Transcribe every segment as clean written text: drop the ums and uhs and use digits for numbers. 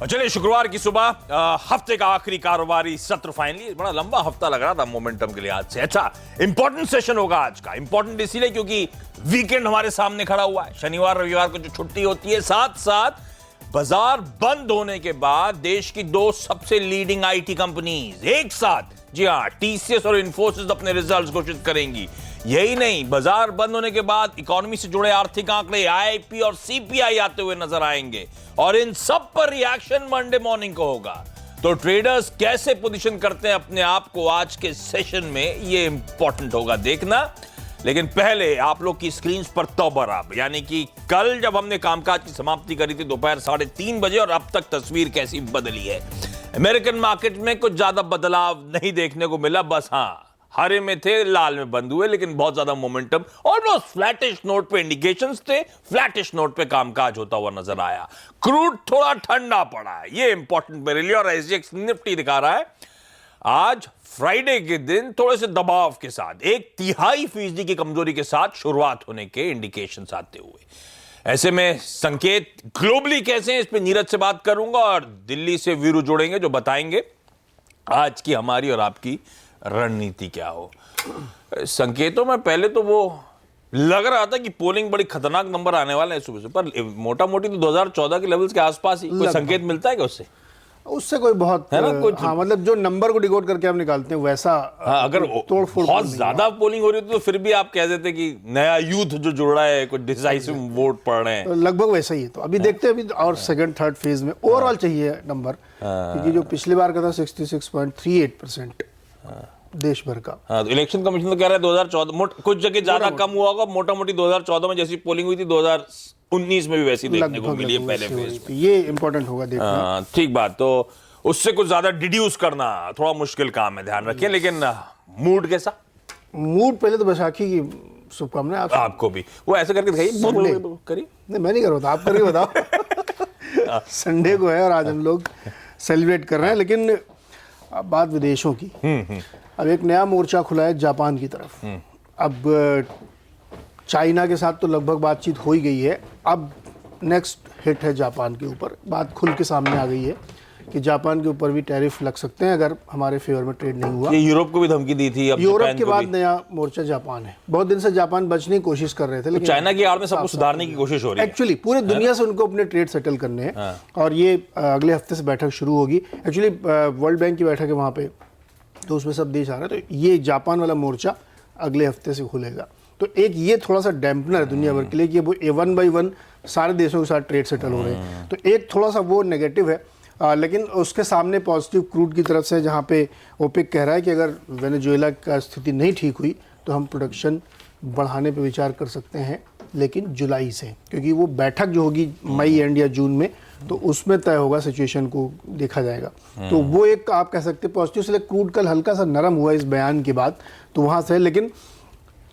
और चलिए शुक्रवार की सुबह हफ्ते का आखिरी कारोबारी सत्र फाइनली, बड़ा लंबा हफ्ता लग रहा था मोमेंटम के लिहाज से। अच्छा, इंपॉर्टेंट सेशन होगा आज का। इंपॉर्टेंट इसीलिए क्योंकि वीकेंड हमारे सामने खड़ा हुआ है। शनिवार रविवार को जो छुट्टी होती है, साथ साथ बाजार बंद होने के बाद देश की दो सबसे लीडिंग आईटी कंपनीज एक साथ, जी हां, टीसीएस और इन्फोसिस अपने रिजल्ट्स घोषित करेंगी। यही नहीं, बाजार बंद होने के बाद इकोनॉमी से जुड़े आर्थिक आंकड़े आईआईपी और सीपीआई आते हुए नजर आएंगे और इन सब पर रिएक्शन मंडे मॉर्निंग को होगा। तो ट्रेडर्स कैसे पोजीशन करते हैं अपने आप को आज के सेशन में, ये इंपॉर्टेंट होगा देखना। लेकिन पहले आप लोग की स्क्रीन पर तौबराब, यानी कि कल जब हमने कामकाज की समाप्ति करी थी दोपहर 3:30 बजे और अब तक तस्वीर कैसी बदली है। अमेरिकन मार्केट में कुछ ज्यादा बदलाव नहीं देखने को मिला, बस हाँ, हरे में थे, लाल में बंद हुए, लेकिन बहुत ज्यादा मोमेंटम, ऑलमोस्ट फ्लैटिश नोट पे इंडिकेशंस थे, फ्लैटिश नोट पे कामकाज होता हुआ नजर आया। क्रूड थोड़ा ठंडा पड़ा है, ये इंपॉर्टेंट मेरे लिए, और एसजीएक्स निफ्टी दिखा रहा है आज फ्राइडे के दिन थोड़े से दबाव के साथ 0.3% की कमजोरी के साथ शुरुआत होने के इंडिकेशंस आते हुए। ऐसे में संकेत ग्लोबली कैसे हैं, इस पे नीरज से बात करूंगा और दिल्ली से वीरू जोड़ेंगे जो बताएंगे आज की हमारी और आपकी रणनीति क्या हो। संकेतों में पहले तो वो लग रहा था कि पोलिंग बड़ी खतरनाक नंबर आने वाले हैं सुबह से, पर मोटा मोटी तो 2014 के लेवल्स के आसपास ही कोई संकेत मिलता है क्या उससे कोई बहुत है ना कुछ? हाँ, मतलब जो नंबर को डिकोड करके आप निकालते हैं वैसा। हाँ, अगर बहुत ज्यादा पोलिंग हो रही है तो फिर भी आप कह देते कि नया यूथ जो जुड़ रहा है, कुछ डिसाइसिव वोट पड़ रहे हैं, तो लगभग वैसा ही है। तो अभी देखते हैं अभी और सेकंड थर्ड फेज में ओवरऑल चाहिए नंबर, क्योंकि जो पिछली बार का था 66.38% देश भर का। हाँ, तो इलेक्शन कमीशन तो कह रहा है 2014 कुछ जगह ज्यादा कम हुआ होगा, मोटा मोटी 2014 में जैसी पोलिंग हुई थी 2019 में भी वैसी देखने को मिली है पहले फेज पे। ये इंपॉर्टेंट होगा देखना। ठीक बात, तो उससे कुछ ज्यादा डिड्यूस करना थोड़ा मुश्किल काम है, ध्यान रखिए। लेकिन मूड कैसा? मूड पहले तो बैसाखी की शुभकामनाएं आपको भी। वो ऐसे करके दिखाइए, करिए। नहीं, मैं नहीं कर रहा था, आप करके बताओ। संडे को है और आज हम लोग सेलिब्रेट कर रहे हैं, लेकिन अब बात विदेशों की। अब एक नया मोर्चा खुला है जापान की तरफ। अब चाइना के साथ तो लगभग बातचीत हो ही गई है, अब नेक्स्ट हिट है जापान के ऊपर। बात खुल के सामने आ गई है कि जापान के ऊपर भी टैरिफ लग सकते हैं अगर हमारे फेवर में ट्रेड नहीं हुआ। ये यूरोप को भी धमकी दी थी, अब यूरोप के बाद नया मोर्चा जापान है। बहुत दिन से जापान बचने की कोशिश कर रहे थे, लेकिन चाइना की आड़ में सब कुछ सुधारने की कोशिश हो रही है। एक्चुअली पूरे दुनिया से उनको अपने ट्रेड सेटल करने हैं और ये अगले हफ्ते से बैठक शुरू होगी। एक्चुअली वर्ल्ड बैंक की बैठक है वहाँ पे, तो उसमें सब देश आ रहे हैं। तो ये जापान वाला मोर्चा अगले हफ्ते से खुलेगा। तो एक ये थोड़ा सा डैम्पनर है दुनिया भर के लिए कि वो 1 by 1 सारे देशों के साथ ट्रेड सेटल हो रहे हैं। तो एक थोड़ा सा वो नेगेटिव है, लेकिन उसके सामने पॉजिटिव क्रूड की तरफ से, जहाँ पे ओपेक कह रहा है कि अगर वेनेजुएला का स्थिति नहीं ठीक हुई तो हम प्रोडक्शन बढ़ाने पे विचार कर सकते हैं, लेकिन जुलाई से, क्योंकि वो बैठक जो होगी मई एंड या जून में, तो उसमें तय होगा, सिचुएशन को देखा जाएगा। तो वो एक आप कह सकते हैं पॉजिटिव। से क्रूड कल हल्का सा नरम हुआ इस बयान के बाद, तो वहाँ से। लेकिन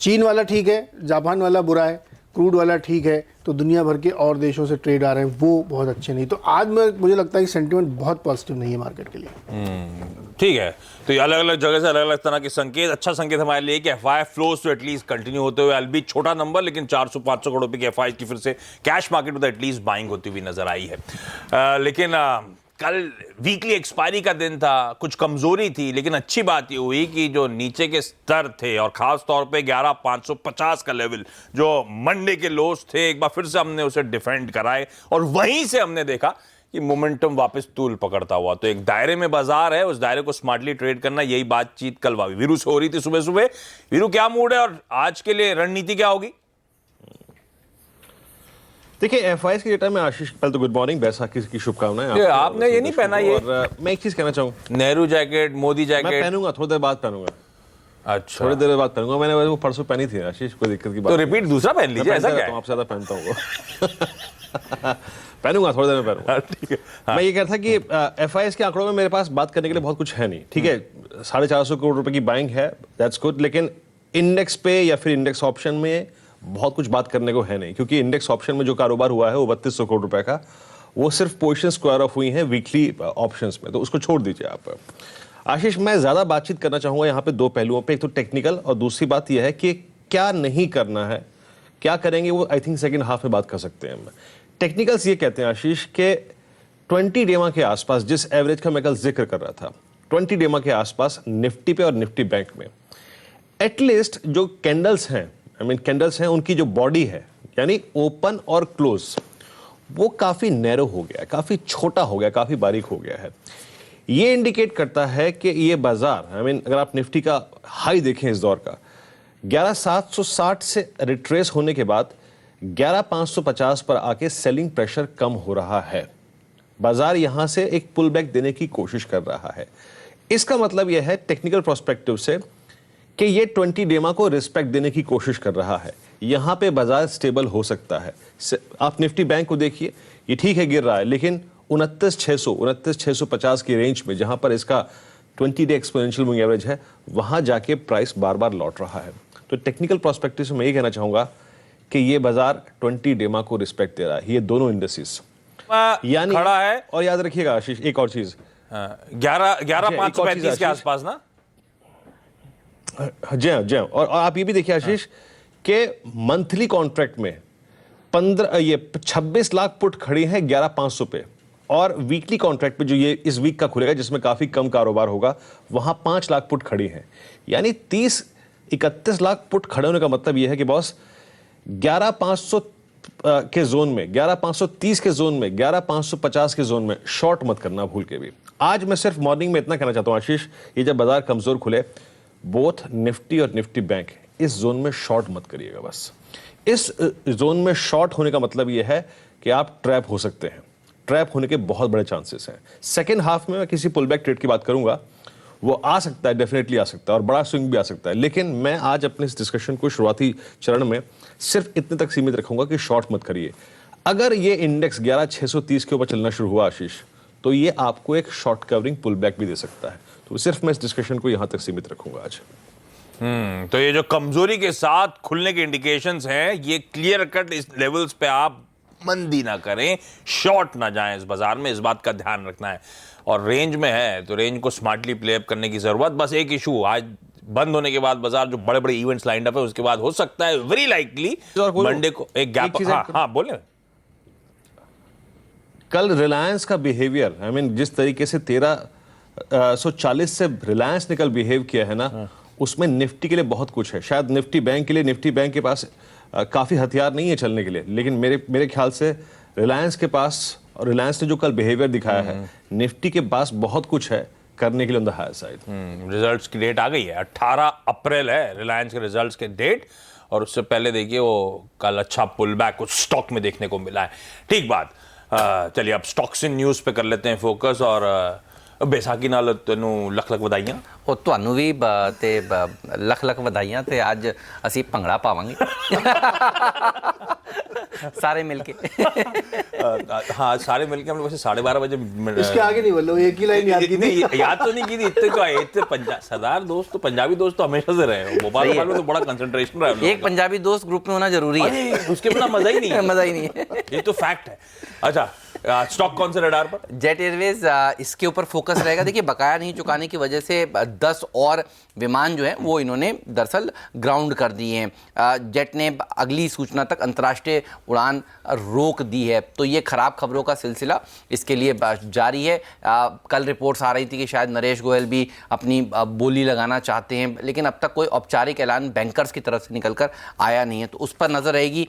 चीन वाला ठीक है, जापान वाला बुरा है, क्रूड वाला ठीक है, तो दुनिया भर के और देशों से ट्रेड आ रहे हैं वो बहुत अच्छे नहीं। तो आज मुझे लगता है कि सेंटिमेंट बहुत पॉजिटिव नहीं है मार्केट के लिए। ठीक है, तो ये अलग अलग जगह से अलग अलग तरह के संकेत, अच्छा संकेत हमारे लिए कि एफआई फ्लोज तो एटलीस्ट कंटिन्यू होते हुए, अलबी छोटा नंबर, लेकिन 400-500 करोड़ रुपए की एफआई की फिर से कैश मार्केट में तो एटलीस्ट बाइंग होती हुई नजर आई है। लेकिन कल वीकली एक्सपायरी का दिन था, कुछ कमजोरी थी, लेकिन अच्छी बात ये हुई कि जो नीचे के स्तर थे और खास तौर पे 11,550 का लेवल जो मंडे के लोस थे, एक बार फिर से हमने उसे डिफेंड कराए और वहीं से हमने देखा कि मोमेंटम वापस तूल पकड़ता हुआ। तो एक दायरे में बाजार है, उस दायरे को स्मार्टली ट्रेड करना, यही बातचीत कल वीरू से हो रही थी सुबह सुबह। वीरू, क्या मूड है और आज के लिए रणनीति क्या होगी? देखिए, एफआईएस के डेटा में आशीष, पहले तो गुड मॉर्निंग, बैसाखी की शुभकामनाएं। आपने ये नहीं पहना, ये और मैं एक चीज कहना चाहूँ, नेहरू जैकेट, मोदी जैकेट मैं पहनूंगा, थोड़ी देर बाद पहनूंगा। अच्छा, थोड़ी देर बाद पहनूंगा। मैंने वो परसों पहनी थी आशीष, कोई दिक्कत की बात तो रिपीट दूसरा पहन लीजिए, ऐसा क्या है? आपसे ज्यादा पहनता हूँ। पहनूंगा, थोड़ी देर में पहनूंगा। ठीक है। हाँ। मैं ये कह रहा था कि एफआईएस के आंकड़ों में मेरे पास बात करने के लिए बहुत कुछ है नहीं। ठीक है, 450 करोड़ रुपए की बाइंग है, दैट्स गुड, लेकिन इंडेक्स पे या फिर इंडेक्स ऑप्शन में बहुत कुछ बात करने को है नहीं, क्योंकि इंडेक्स ऑप्शन में जो कारोबार हुआ है वो 3200 करोड़ रुपए का, वो सिर्फ पोजीशन स्क्वायर ऑफ हुई है वीकली ऑप्शंस में, तो उसको छोड़ दीजिए आप। आशीष, मैं ज्यादा बातचीत करना चाहूंगा यहाँ पे दो पहलुओं पे, एक तो टेक्निकल और दूसरी बात यह है कि क्या नहीं करना है, क्या करेंगे वो आई थिंक सेकंड हाफ में बात कर सकते हैं हम। टेक्निकल्स ये कहते हैं आशीष के 20 डेमा के आसपास, जिस एवरेज का मैं कल जिक्र कर रहा था, 20 डेमा के आसपास निफ्टी पे और निफ्टी बैंक में एटलीस्ट जो कैंडल्स हैं, कैंडल्स हैं, उनकी जो बॉडी है यानी ओपन और क्लोज, वो काफी नैरो हो गया है, काफी छोटा हो गया, काफी बारीक हो गया है। ये इंडिकेट करता है कि ये बाजार, अगर आप निफ्टी का हाई देखें इस दौर का, 11,760 से रिट्रेस होने के बाद 11,550 पर आके सेलिंग प्रेशर कम हो रहा है। बाजार यहां से एक पुल बैक देने की कोशिश कर रहा है। इसका मतलब यह है टेक्निकल पर्सपेक्टिव से कि ये 20 डेमा को रिस्पेक्ट देने की कोशिश कर रहा है। यहां पे बाजार स्टेबल हो सकता है। आप निफ्टी बैंक को देखिए, ये ठीक है गिर रहा है, लेकिन 29,650 की रेंज में, जहां पर इसका 20 डे एक्सपोनेंशियल मूविंग एवरेज है, वहां जाके प्राइस बार बार लौट रहा है। तो टेक्निकल पर्सपेक्टिव से मैं ये कहना चाहूंगा कि ये बाजार 20 डेमा को रिस्पेक्ट दे रहा है, ये दोनों इंडेक्सेस यानी खड़ा है। और याद रखिएगा आशीष, एक और चीज, 11,535 के आसपास ना। जी हाँ, और आप ये भी देखिए आशीष के मंथली कॉन्ट्रैक्ट में 26 लाख पुट खड़ी हैं 11,500 पे, और वीकली कॉन्ट्रैक्ट पे जो ये इस वीक का खुलेगा, जिसमें काफी कम कारोबार होगा, वहां 5 लाख पुट खड़ी हैं। यानी 31 लाख पुट खड़े होने का मतलब यह है कि बॉस 11,500 के जोन में, 11,530 के जोन में, 11,550 के जोन में शॉर्ट मत करना भूल के भी। आज मैं सिर्फ मॉर्निंग में इतना कहना चाहता हूं आशीष, ये जब बाजार कमजोर खुले, बोथ निफ्टी और निफ्टी बैंक, इस जोन में शॉर्ट मत करिएगा। बस इस जोन में शॉर्ट होने का मतलब यह है कि आप ट्रैप हो सकते हैं। ट्रैप होने के बहुत बड़े चांसेस हैं। सेकेंड हाफ में मैं किसी पुल बैक ट्रेड की बात करूंगा, वो आ सकता है, डेफिनेटली आ सकता है, और बड़ा स्विंग भी आ सकता है। लेकिन मैं आज अपने इस डिस्कशन को शुरुआती चरण में सिर्फ इतने तक सीमित रखूंगा कि शॉर्ट मत करिए। अगर ये इंडेक्स 11,630 के ऊपर चलना शुरू हुआ आशीष, तो ये आपको एक शॉर्ट कवरिंग पुल बैक भी दे सकता है। तो सिर्फ मैं इस डिस्कशन को यहां तक सीमित रखूंगा आज। तो ये जो कमजोरी के साथ खुलने के इंडिकेशंस हैं, ये क्लियर कट इस लेवल्स पे आप मंदी ना करें, शॉर्ट ना जाएं इस बाजार में, इस बात का ध्यान रखना है। और रेंज में है तो रेंज को स्मार्टली प्ले अप करने की जरूरत। बस एक इशू, आज बंद होने के बाद बाजार जो बड़े बड़े इवेंट्स लाइंड अप है, उसके बाद हो सकता है वेरी लाइकली मंडे को एक गैप। हाँ बोले। कल रिलायंस का बिहेवियर, जिस तरीके से 1340 से रिलायंस ने कल बिहेव किया है ना, उसमें निफ्टी के लिए बहुत कुछ है। शायद निफ्टी बैंक के लिए, निफ्टी बैंक के पास काफी हथियार नहीं है चलने के लिए, लेकिन मेरे ख्याल से रिलायंस के पास, और रिलायंस ने जो कल बिहेवियर दिखाया है, निफ्टी के पास बहुत कुछ है करने के लिए on the higher side. Results की डेट आ गई है, 18 अप्रैल है रिलायंस के रिजल्ट्स के डेट, और उससे पहले देखिए वो कल अच्छा पुल बैक कुछ स्टॉक में देखने को मिला है। ठीक बात। चलिए अब स्टॉक्स इन न्यूज़ पे कर लेते हैं फोकस। और बैसाखी नाल तेनू लख लख बधाइयां। ਉਹ ਤੁਹਾਨੂੰ ਵੀ ਤੇ ਲੱਖ ਲੱਖ ਵਧਾਈਆਂ ਤੇ ਅੱਜ ਅਸੀਂ ਭੰਗੜਾ ਪਾਵਾਂਗੇ सारे मिलके। हाँ सारे मिलके हम लोग वैसे 12:30 बजे इसके आगे नहीं बोलो, एक ही लाइन याद की थी। याद तो नहीं की थी, इतने तो आए, इतने सरदार दोस्त तो पंजाबी दोस्त तो हमेशा से रहे। भोपाल में तो बड़ा कंसंट्रेशन रहा है। एक पंजाबी दोस्त ग्रुप में होना जरूरी है, उसके बिना मजा ही नहीं है। मजा ही नहीं है, ये तो फैक्ट है। अच्छा स्टॉक कौन से रडार पर? जेट एयरवेज, इसके ऊपर फोकस रहेगा। देखिए बकाया नहीं चुकाने की वजह से 10 और विमान जो है वो इन्होंने दरअसल ग्राउंड कर दिए हैं। जेट ने अगली सूचना तक अंतर्राष्ट्रीय उड़ान रोक दी है। तो ये खराब खबरों का सिलसिला इसके लिए जारी है। कल रिपोर्ट्स आ रही थी कि शायद नरेश गोयल भी अपनी बोली लगाना चाहते हैं, लेकिन अब तक कोई औपचारिक ऐलान बैंकर्स की तरफ से निकलकर आया नहीं है, तो उस पर नजर रहेगी।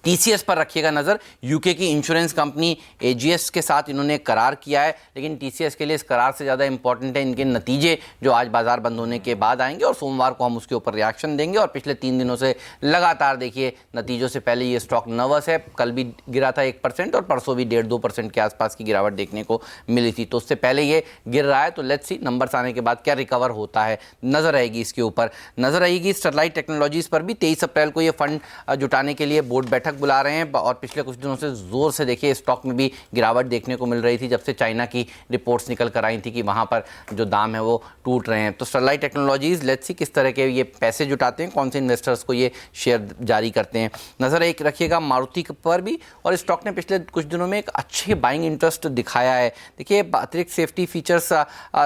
टीसीएस पर रखिएगा नज़र। यूके की इंश्योरेंस कंपनी एजीएस के साथ इन्होंने करार किया है, लेकिन टीसीएस के लिए इस करार से ज़्यादा इंपॉर्टेंट है इनके नतीजे जो आज बाजार बंद होने के बाद आएंगे, और सोमवार को हम उसके ऊपर रिएक्शन देंगे। और पिछले 3 दिनों से लगातार देखिए नतीजों से पहले ये स्टॉक नर्वस है। कल भी गिरा था 1% और परसों भी 1.5-2% के आसपास की गिरावट देखने को मिली थी। तो उससे पहले ये गिर रहा है, तो लेट्स सी नंबर्स आने के बाद क्या रिकवर होता है, नज़र रहेगी इसके ऊपर। नज़र रहेगी स्टरलाइट टेक्नोलॉजीज़ पर भी। 23 अप्रैल को ये फंड जुटाने के लिए बोर्ड बैठक बुला रहे हैं, और पिछले कुछ दिनों से जोर से देखिए स्टॉक में भी गिरावट देखने को मिल रही थी, जब से चाइना की रिपोर्ट्स निकल कर आई थी कि वहां पर जो दाम है वो टूट रहे हैं। तो स्टरलाइट टेक्नोलॉजीज, लेट्स सी किस तरह के ये पैसे जुटाते हैं, कौन से इन्वेस्टर्स को ये शेयर जारी करते हैं। नजर एक रखिएगा मारुति पर भी, और स्टॉक ने पिछले कुछ दिनों में एक अच्छे बाइंग इंटरेस्ट दिखाया है। देखिए अतिरिक्त सेफ्टी फीचर्स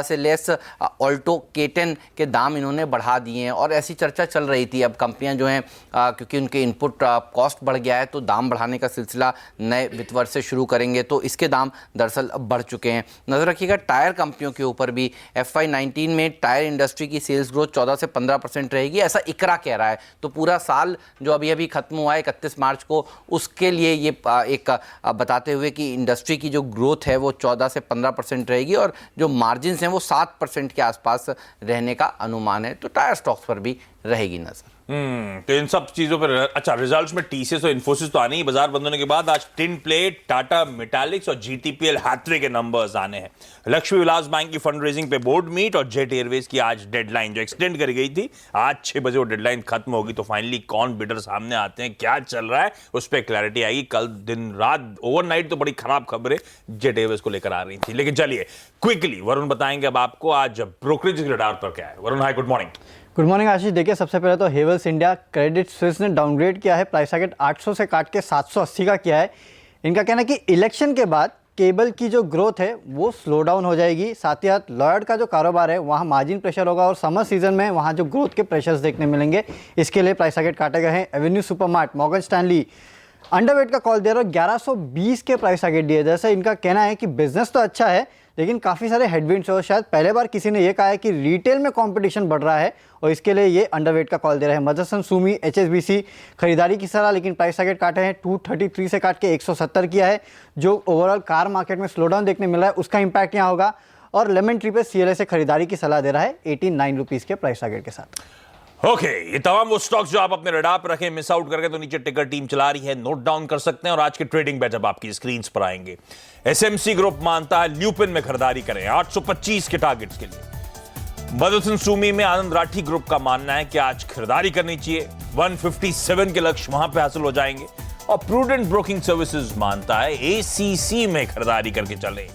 से लेस ऑल्टो K10 के दाम इन्होंने बढ़ा दिए हैं, और ऐसी चर्चा चल रही थी अब कंपनियां जो हैं क्योंकि उनके इनपुट कॉस्ट बढ़ गया है, तो दाम बढ़ाने का सिलसिला नए वित्त वर्ष से शुरू करेंगे, तो इसके दाम दरअसल बढ़ चुके हैं। नजर रखिएगा टायर कंपनियों के ऊपर भी। FY19 में टायर इंडस्ट्री की सेल्स ग्रोथ 14 से 15% रहेगी, ऐसा इकरा कह रहा है। तो पूरा साल जो अभी अभी खत्म हुआ है 31 मार्च को, उसके लिए ये एक बताते हुए कि इंडस्ट्री की जो ग्रोथ है वो 14 से 15% रहेगी और जो मार्जिन हैं वो 7% के आसपास रहने का अनुमान है। तो टायर स्टॉक्स पर भी रहेगी नजर। तो इन सब चीजों पर अच्छा, रिजल्ट्स में टीसीएस और इन्फोसिस तो आने ही बाजार बंद होने के बाद। आज टिन प्लेट, टाटा मेटालिक्स और जीटीपीएल हैथवे के नंबर्स आने हैं। लक्ष्मी विलास बैंक की फंड रेजिंग पे बोर्ड मीट और जेट एयरवेज की आज डेडलाइन जो एक्सटेंड करी गई थी, आज 6 बजे वो डेडलाइन खत्म होगी। तो फाइनली कौन बिडर सामने आते हैं, क्या चल रहा है, उस पर क्लैरिटी आएगी। कल दिन रात ओवरनाइट तो बड़ी खराब खबरें जेट एयरवेज को लेकर आ रही थी। लेकिन चलिए क्विकली वरुण बताएंगे अब आपको आज ब्रोकरेज के रडार पर क्या है। Varun hi, good morning. Good morning Ashish. देखिए, सबसे पहले तो हेवल्स इंडिया क्रेडिट स्विस ने डाउनग्रेड किया है, प्राइस टारगेट 800 से काट के 780 का किया है। इनका कहना है कि इलेक्शन के बाद केबल की जो ग्रोथ है वो स्लो डाउन हो जाएगी। साथ ही साथ लॉयड का जो कारोबार है वहाँ मार्जिन प्रेशर होगा और समर सीजन में वहाँ जो ग्रोथ के प्रेशर्स देखने मिलेंगे, इसके लिए प्राइस टारगेट काटे गए हैं। Avenue supermart, Morgan Stanley underweight का कॉल दे रहा है, 1120 के प्राइस टारगेट दिए। जैसे इनका कहना है कि बिजनेस तो अच्छा है लेकिन काफ़ी सारे हेडविंड्स और शायद पहले बार किसी ने ये कहा है कि रिटेल में कंपटीशन बढ़ रहा है और इसके लिए ये अंडरवेट का कॉल दे रहे हैं। मदरसन सुमी, HSBC खरीदारी की सलाह, लेकिन प्राइस टारगेट काटे हैं 233 से काट के 170 किया है। जो ओवरऑल कार मार्केट में स्लोडाउन देखने मिल रहा है उसका इंपैक्ट यहाँ होगा। और लेमन ट्री पे CLA से खरीदारी की सलाह दे रहा है 89 रुपीज़ के प्राइस टारगेट के साथ। ओके, ये तमाम वो स्टॉक्स जो आप अपने रडार पर रखें, मिस आउट करके तो नीचे टिकर टीम चला रही है, नोट डाउन कर सकते हैं। और आज के ट्रेडिंग बैच अब आपकी स्क्रीन पर आएंगे। SMC ग्रुप मानता है ल्यूपिन में खरीदारी करें 825 के टारगेट्स के लिए। मदरसन सुमी में आनंद राठी ग्रुप का मानना है कि आज खरीदारी करनी चाहिए, 157 के लक्ष्य वहां पे हासिल हो जाएंगे। और प्रूडेंट ब्रोकिंग सर्विसेज मानता है ACC में खरीदारी करके चले,